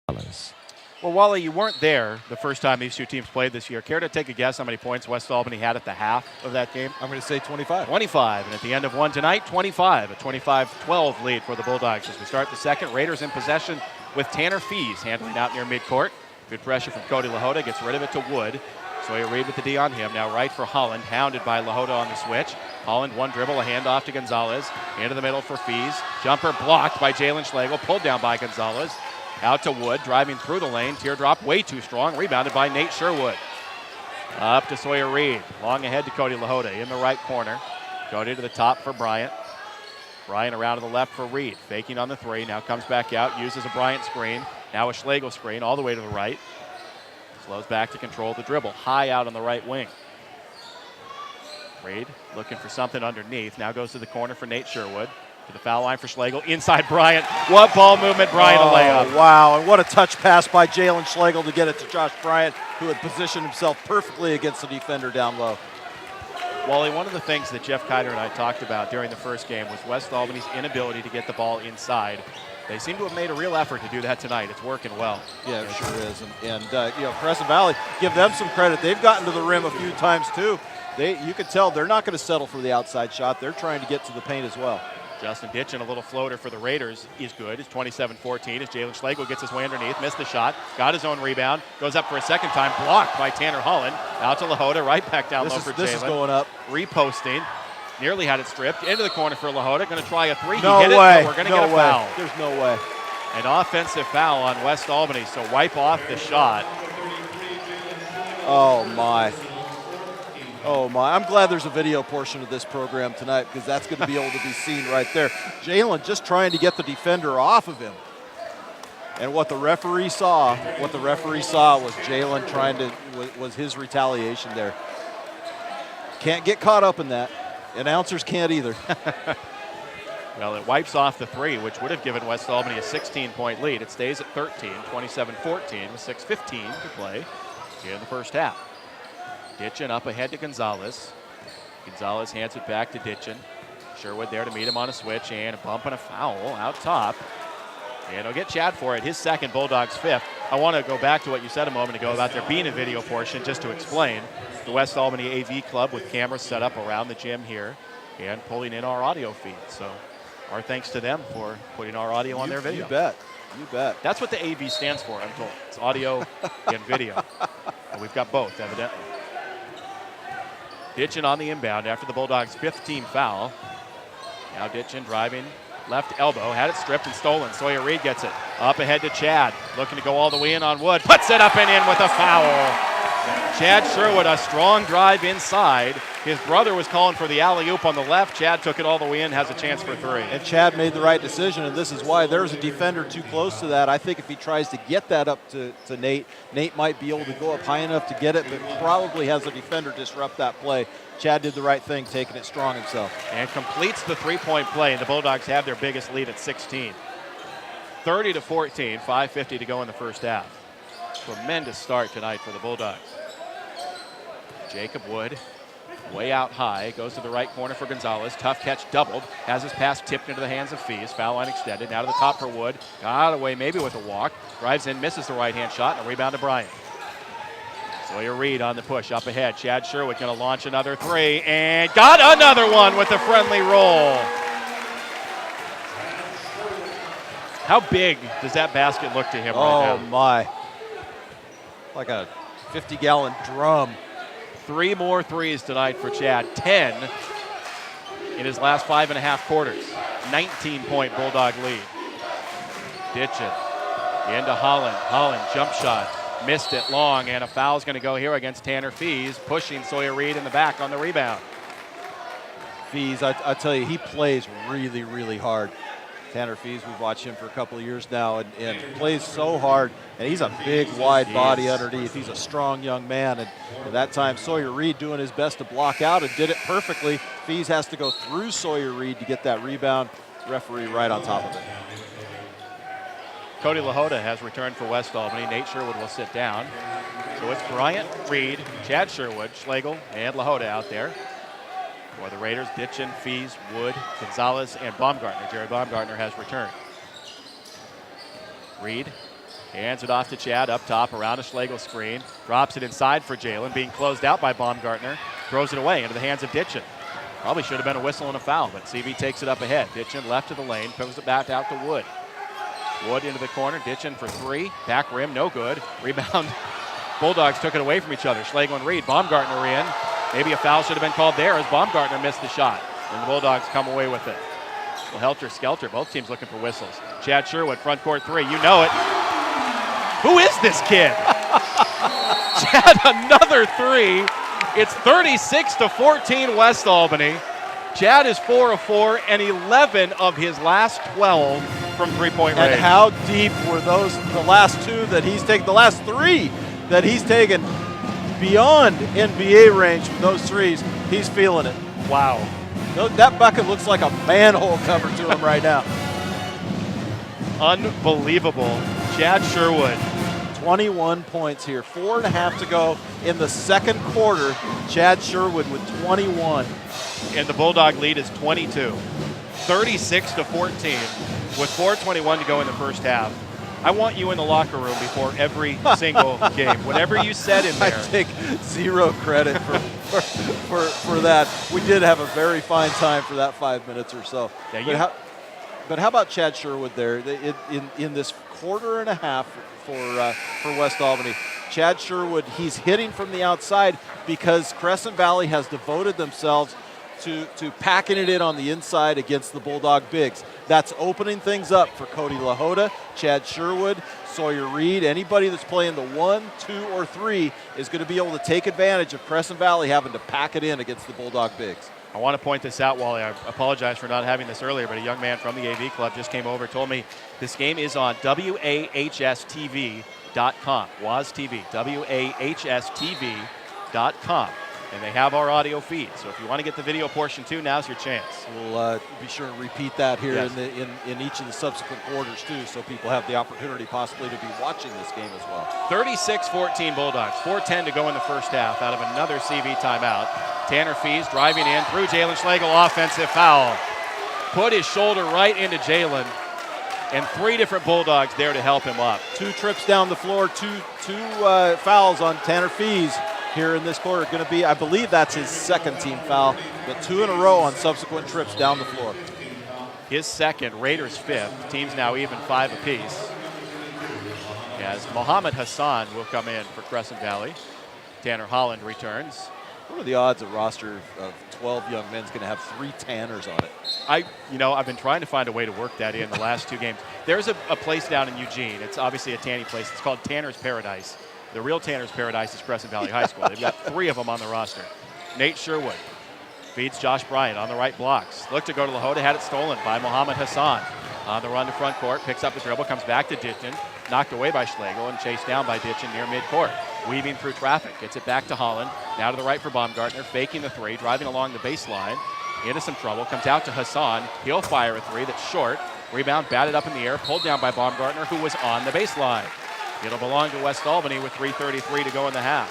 Well, Wally, you weren't there the first time these two teams played this year. Care to take a guess how many points West Albany had at the half of that game? I'm going to say 25. 25. And at the end of one tonight, 25. A 25-12 lead for the Bulldogs as we start the second. Raiders in possession with Tanner Fees handling out near midcourt. Good pressure from Cody Lahota. Gets rid of it to Wood. Sawyer Reed with the D on him. Now right for Holland. Hounded by Lahota on the switch. Holland, one dribble, a handoff to Gonzalez. Into the middle for Fees. Jumper blocked by Jalen Schlegel. Pulled down by Gonzalez. Out to Wood, driving through the lane. Teardrop way too strong. Rebounded by Nate Sherwood. Up to Sawyer Reed. Long ahead to Cody Lahota in the right corner. Cody to the top for Bryant. Bryant around to the left for Reed. Faking on the three. Now comes back out. Uses a Bryant screen. Now a Schlegel screen all the way to the right. Slows back to control the dribble. High out on the right wing. Reed looking for something underneath. Now goes to the corner for Nate Sherwood. To the foul line for Schlegel. Inside Bryant. What ball movement. Bryant a layup. Wow, and what a touch pass by Jalen Schlegel to get it to Josh Bryant, who had positioned himself perfectly against the defender down low. Wally, one of the things that Jeff Kiter and I talked about during the first game was West Albany's inability to get the ball inside. They seem to have made a real effort to do that tonight. It's working well. Yeah, it sure is. And Crescent Valley, give them some credit. They've gotten to the rim a few times too. You can tell they're not going to settle for the outside shot. They're trying to get to the paint as well. Justin Ditchin, a little floater for the Raiders, is good. It's 27-14 as Jalen Schlegel gets his way underneath. Missed the shot. Got his own rebound. Goes up for a second time. Blocked by Tanner Holland. Out to Lahota. Right back down low for Jalen. This is going up. Reposting. Nearly had it stripped. Into the corner for Lahota. Going to try a three. No he hit way. it, but we're going to get a foul. There's no way. An offensive foul on West Albany, so wipe off the shot. Oh, my. Oh, my. I'm glad there's a video portion of this program tonight because that's going to be able to be seen right there. Jalen just trying to get the defender off of him. And what the referee saw was Jalen trying to, was his retaliation there. Can't get caught up in that. Announcers can't either. Well, it wipes off the three, which would have given West Albany a 16-point lead. It stays at 13, 27-14 with 6:15 to play here in the first half. Ditchin up ahead to Gonzalez. Gonzalez hands it back to Ditchin. Sherwood there to meet him on a switch, and a bump and a foul out top. And he'll get Chad for it, his second, Bulldogs fifth. I want to go back to what you said a moment ago about there being a video portion, just to explain. The West Albany AV Club with cameras set up around the gym here and pulling in our audio feed. So our thanks to them for putting our audio on their video. You bet. You bet. That's what the AV stands for, I'm told. It's audio and video. And we've got both, evidently. Ditchin on the inbound after the Bulldogs' fifth team foul. Now Ditchin driving left elbow, had it stripped and stolen. Sawyer Reed gets it. Up ahead to Chad, looking to go all the way in on Wood. Puts it up and in with a foul. Chad Sherwood, a strong drive inside. His brother was calling for the alley-oop on the left. Chad took it all the way in, has a chance for three. And Chad made the right decision, and this is why there's a defender too close to that. I think if he tries to get that up to Nate, Nate might be able to go up high enough to get it, but probably has a defender disrupt that play. Chad did the right thing, taking it strong himself. And completes the three-point play, and the Bulldogs have their biggest lead at 16. 30-14, 5:50 to go in the first half. Tremendous start tonight for the Bulldogs. Jacob Wood, way out high, goes to the right corner for Gonzalez. Tough catch, doubled. Has his pass tipped into the hands of Fees. Foul line extended. Now to the top for Wood. Got away maybe with a walk. Drives in, misses the right-hand shot, and a rebound to Bryant. Sawyer Reed on the push up ahead. Chad Sherwood going to launch another three, and got another one with a friendly roll. How big does that basket look to him right now? Oh, my. Like a 50-gallon drum. 3 more threes tonight for Chad. 10 in his last 5.5 quarters. 19-point Bulldog lead. Ditchin into Holland. Holland jump shot. Missed it long, and a foul's going to go here against Tanner Fees, pushing Sawyer Reed in the back on the rebound. Fees, I tell you, he plays really, really hard. Tanner Fees, we've watched him for a couple of years now, and plays so hard. And he's a big, wide body underneath. He's a strong young man. And at that time, Sawyer Reed doing his best to block out and did it perfectly. Fees has to go through Sawyer Reed to get that rebound. Referee right on top of it. Cody Lahota has returned for West Albany. Nate Sherwood will sit down. So it's Bryant, Reed, Chad Sherwood, Schlegel, and Lahota out there. For the Raiders, Ditchin, Fees, Wood, Gonzalez, and Baumgartner. Jared Baumgartner has returned. Reed Hands it off to Chad up top around a Schlegel screen. Drops it inside for Jalen, being closed out by Baumgartner. Throws it away into the hands of Ditchin. Probably should have been a whistle and a foul, but CV takes it up ahead. Ditchin left to the lane, throws it back out to Wood. Wood into the corner, Ditchin for three. Back rim, no good. Rebound. Bulldogs took it away from each other. Schlegel and Reed. Baumgartner in. Maybe a foul should have been called there as Baumgartner missed the shot. And the Bulldogs come away with it. Well, helter-skelter, both teams looking for whistles. Chad Sherwood, front court three, you know it. Who is this kid? Chad, another three. It's 36-14 West Albany. Chad is 4 of 4 and 11 of his last 12 from three-point range. And how deep were those, the last two that he's taken, the last three that he's taken beyond NBA range from those threes? He's feeling it. Wow. That bucket looks like a manhole cover to him right now. Unbelievable. Chad Sherwood. 21 points here. 4.5 to go in the second quarter. Chad Sherwood with 21. And the Bulldog lead is 22. 36-14 with 4:21 to go in the first half. I want you in the locker room before every single game. Whatever you said in there. I take zero credit for that. We did have a very fine time for that 5 minutes or so. Yeah, but how about Chad Sherwood there in this quarter and a half for West Albany? Chad Sherwood, he's hitting from the outside because Crescent Valley has devoted themselves to packing it in on the inside against the Bulldog bigs. That's opening things up for Cody LaHoda, Chad Sherwood, Sawyer Reed. Anybody that's playing the 1, 2, or 3 is going to be able to take advantage of Crescent Valley having to pack it in against the Bulldog bigs. I want to point this out, Wally. I apologize for not having this earlier, but a young man from the AV Club just came over, told me this game is on WAHSTV.com. WAHSTV, WAHSTV.com. And they have our audio feed. So if you want to get the video portion too, now's your chance. We'll be sure to repeat that here yes. in each of the subsequent quarters too, so people have the opportunity possibly to be watching this game as well. 36-14 Bulldogs. 4:10 to go in the first half out of another CV timeout. Tanner Fees driving in through Jalen Schlegel, offensive foul. Put his shoulder right into Jalen, and 3 different Bulldogs there to help him up. 2 trips down the floor, two fouls on Tanner Fees here in this quarter. Going to be, I believe that's his second team foul, but 2 in a row on subsequent trips down the floor. His second, Raiders' fifth. Team's now even 5 apiece. As Mohammed Hassan will come in for Crescent Valley. Tanner Holland returns. What are the odds a roster of 12 young men is going to have 3 Tanners on it? I've been trying to find a way to work that in the last 2 games. There's a place down in Eugene. It's obviously a tanning place. It's called Tanner's Paradise. The real Tanner's Paradise is Crescent Valley High School. They've got 3 of them on the roster. Nate Sherwood feeds Josh Bryant on the right blocks. Looked to go to LaHoda, had it stolen by Mohammed Hassan. On the run to front court, picks up the dribble, comes back to Ditchin, knocked away by Schlegel and chased down by Ditchin near midcourt. Weaving through traffic, gets it back to Holland. Now to the right for Baumgartner, faking the 3, driving along the baseline. Into some trouble, comes out to Hassan. He'll fire a 3 that's short. Rebound batted up in the air, pulled down by Baumgartner, who was on the baseline. It'll belong to West Albany with 3:33 to go in the half.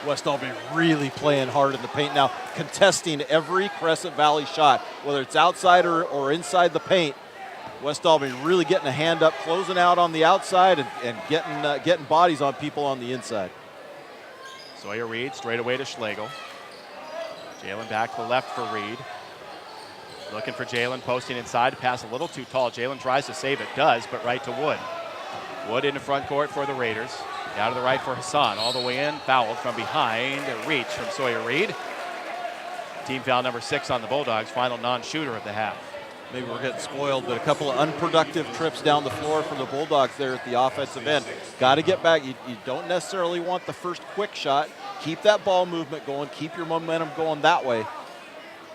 West Albany really playing hard in the paint now, contesting every Crescent Valley shot, whether it's outside or inside the paint. West Albany really getting a hand up, closing out on the outside and getting bodies on people on the inside. Sawyer Reed straight away to Schlegel. Jalen back to the left for Reed. Looking for Jalen, posting inside, pass a little too tall. Jalen tries to save it, does, but right to Wood. Wood in the front court for the Raiders. Down to the right for Hassan, all the way in, fouled from behind, a reach from Sawyer Reed. Team foul number 6 on the Bulldogs, final non-shooter of the half. Maybe we're getting spoiled, but a couple of unproductive trips down the floor from the Bulldogs there at the offensive end. Got to get back. You don't necessarily want the first quick shot. Keep that ball movement going. Keep your momentum going that way.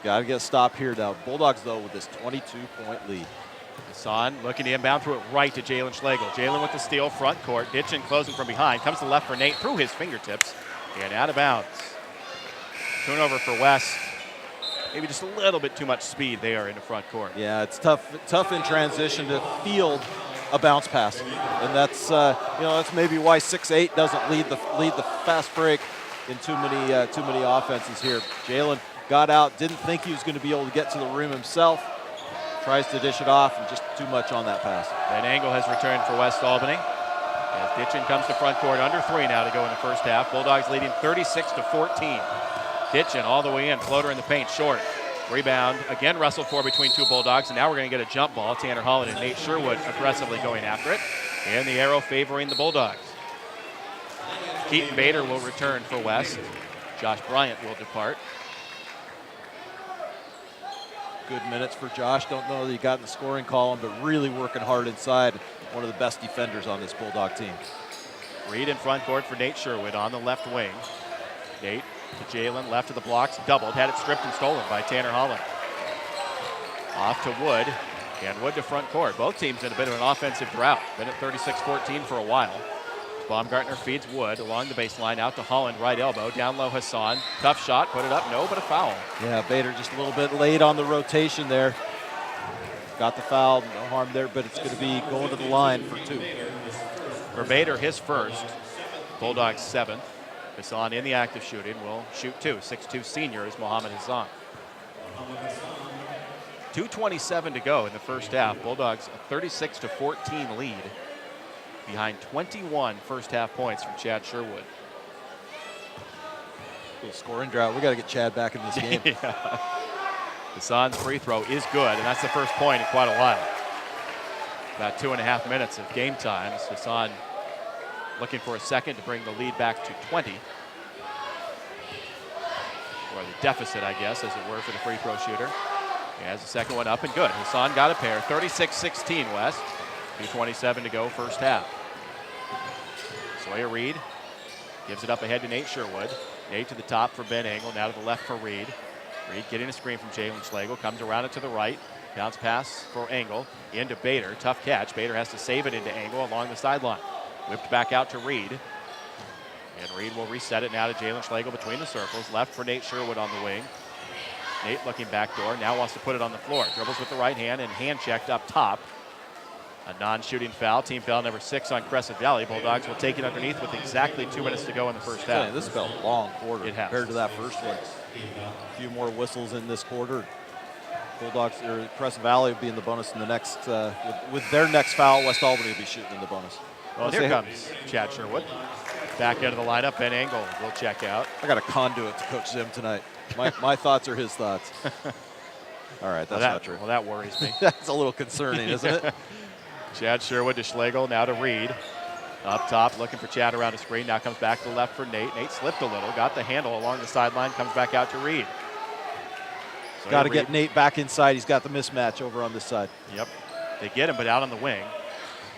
Got to get a stop here now. Bulldogs, though, with this 22-point lead. Hassan looking to inbound, threw it right to Jalen Schlegel. Jalen with the steal, front court. Ditchin closing from behind. Comes to the left for Nate through his fingertips and out of bounds. Turnover for West. Maybe just a little bit too much speed there in the front court. Yeah, it's tough in transition to field a bounce pass, and that's that's maybe why 6'8" doesn't lead the fast break in too many offenses here. Jalen got out, didn't think he was going to be able to get to the rim himself. tries to dish it off and just too much on that pass. Ben Angle has returned for West Albany. As Ditchin comes to front court, under 3 now to go in the first half. Bulldogs leading 36-14. Ditchin all the way in, floater in the paint, short. Rebound, again wrestled for between 2 Bulldogs, and now we're going to get a jump ball. Tanner Holland and Nate Sherwood aggressively going after it. And the arrow favoring the Bulldogs. Keaton Bader will return for West. Josh Bryant will depart. Good minutes for Josh. Don't know that he got in the scoring column, but really working hard inside. One of the best defenders on this Bulldog team. Reed in front court for Nate Sherwood on the left wing. Nate to Jalen, left of the blocks, doubled, had it stripped and stolen by Tanner Holland. Off to Wood, and Wood to front court. Both teams in a bit of an offensive drought. Been at 36-14 for a while. Baumgartner feeds Wood along the baseline, out to Holland, right elbow, down low Hassan. Tough shot, put it up, no, but a foul. Yeah, Bader just a little bit late on the rotation there. Got the foul, no harm there, but it's going to be going to the line for 2. For Bader, his first. Bulldogs 7th. Hassan in the active shooting will shoot 2. 6'2" senior is Mohammed Hassan. 2:27 to go in the first half. Bulldogs a 36-14 lead behind 21 first half points from Chad Sherwood. Little scoring drought. We got to get Chad back in this game. Yeah. Hassan's free throw is good, and that's the first point in quite a while. About 2.5 minutes of game time. Hassan looking for a second to bring the lead back to 20. Or the deficit, I guess, as it were, for the free throw shooter. He has the second one up and good. Hassan got a pair. 36-16 West. 2:27 to go first half. Sawyer Reed gives it up ahead to Nate Sherwood. Nate to the top for Ben Angle, now to the left for Reed. Reed getting a screen from Jalen Schlegel, comes around it to the right. Bounce pass for Angle, into Bader, tough catch. Bader has to save it into Angle along the sideline. Whipped back out to Reed. And Reed will reset it now to Jalen Schlegel between the circles. Left for Nate Sherwood on the wing. Nate looking backdoor, now wants to put it on the floor. Dribbles with the right hand and hand checked up top. A non-shooting foul, team foul number 6 on Crescent Valley. Bulldogs will take it underneath with exactly 2 minutes to go in the first half. This has been a long quarter compared to that first one. A few more whistles in this quarter. Bulldogs or Crescent Valley will be in the bonus in the next, with their next foul, West Albany will be shooting in the bonus. Well, here comes Chad Sherwood. Back into the lineup, Ben Angle will check out. I got a conduit to Coach Zim tonight. My thoughts are his thoughts. All right, that's not true. Well, that worries me. That's a little concerning, isn't it? Chad Sherwood to Schlegel, now to Reed. Up top, looking for Chad around the screen. Now comes back to the left for Nate. Nate slipped a little, got the handle along the sideline, comes back out to Reed. So got to get Nate back inside. He's got the mismatch over on this side. Yep. They get him, but out on the wing.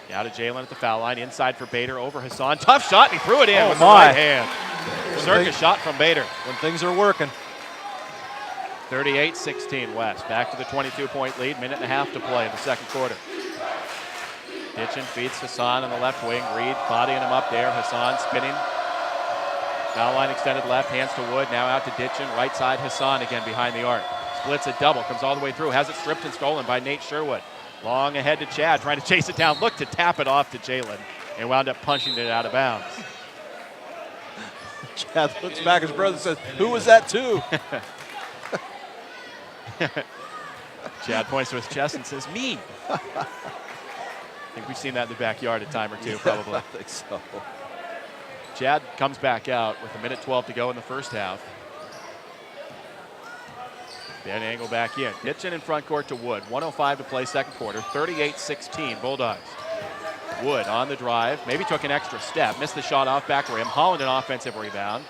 Now to Jalen at the foul line. Inside for Bader, over Hassan. Tough shot, and he threw it in with the right hand. Circus shot from Bader. When things are working. 38-16 West. Back to the 22-point lead. Minute and a half to play in the second quarter. Ditchin feeds Hassan on the left wing. Reed bodying him up there. Hassan spinning. Foul line extended left. Hands to Wood. Now out to Ditchin. Right side Hassan again behind the arc. Splits a double. Comes all the way through. Has it stripped and stolen by Nate Sherwood. Long ahead to Chad. Trying to chase it down. Looked to tap it off to Jalen. And wound up punching it out of bounds. Chad looks back at his brother and says, "Who was that to?" Chad points to his chest and says, "Me." I think we've seen that in the backyard a time or two, probably. I think so. Chad comes back out with 1:12 to go in the first half. Ben Angle back in. Ditchin in front court to Wood. 1:05 to play second quarter. 38-16 Bulldogs. Wood on the drive. Maybe took an extra step. Missed the shot off back rim. Holland an offensive rebound.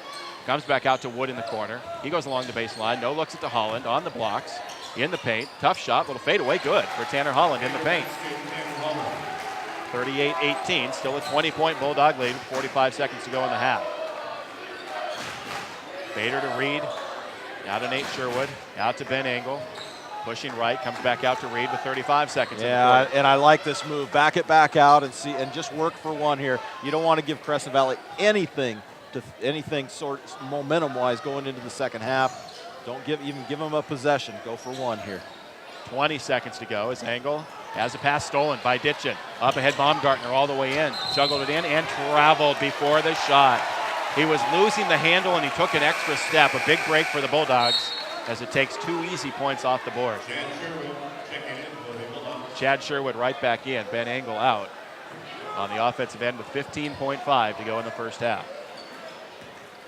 Comes back out to Wood in the corner. He goes along the baseline. No looks at the Holland on the blocks. In the paint. Tough shot. Little fadeaway. Good for Tanner Holland in the paint. 38-18. Still a 20-point Bulldog lead with 45 seconds to go in the half. Bader to Reed. Now to Nate Sherwood. Out to Ben Angle. Pushing right. Comes back out to Reed with 35 seconds. Yeah, and I like this move. Back it back out and see, and just work for one here. You don't want to give Crescent Valley anything sort momentum-wise going into the second half. Don't even give them a possession. Go for one here. 20 seconds to go as Angle has a pass stolen by Ditchin. Up ahead Baumgartner all the way in. Juggled it in and traveled before the shot. He was losing the handle and he took an extra step. A big break for the Bulldogs as it takes 2 easy points off the board. Chad Sherwood right back in. Ben Engel out on the offensive end with 15.5 to go in the first half.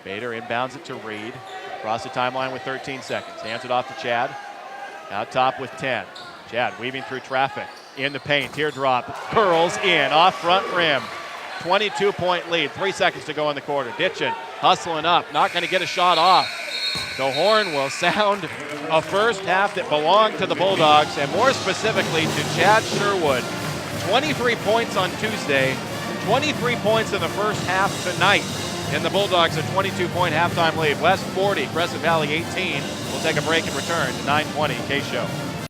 Bader inbounds it to Reed. Across the timeline with 13 seconds. Hands it off to Chad. Out top with 10. Chad weaving through traffic. In the paint. Teardrop curls in off front rim. 22-point lead. 3 seconds to go in the quarter. Ditchin hustling up. Not going to get a shot off. The horn will sound a first half that belonged to the Bulldogs, and more specifically to Chad Sherwood. 23 points on Tuesday. 23 points in the first half tonight. And the Bulldogs a 22-point halftime lead. West 40, Crescent Valley 18. We'll take a break and return to 920 K-Show.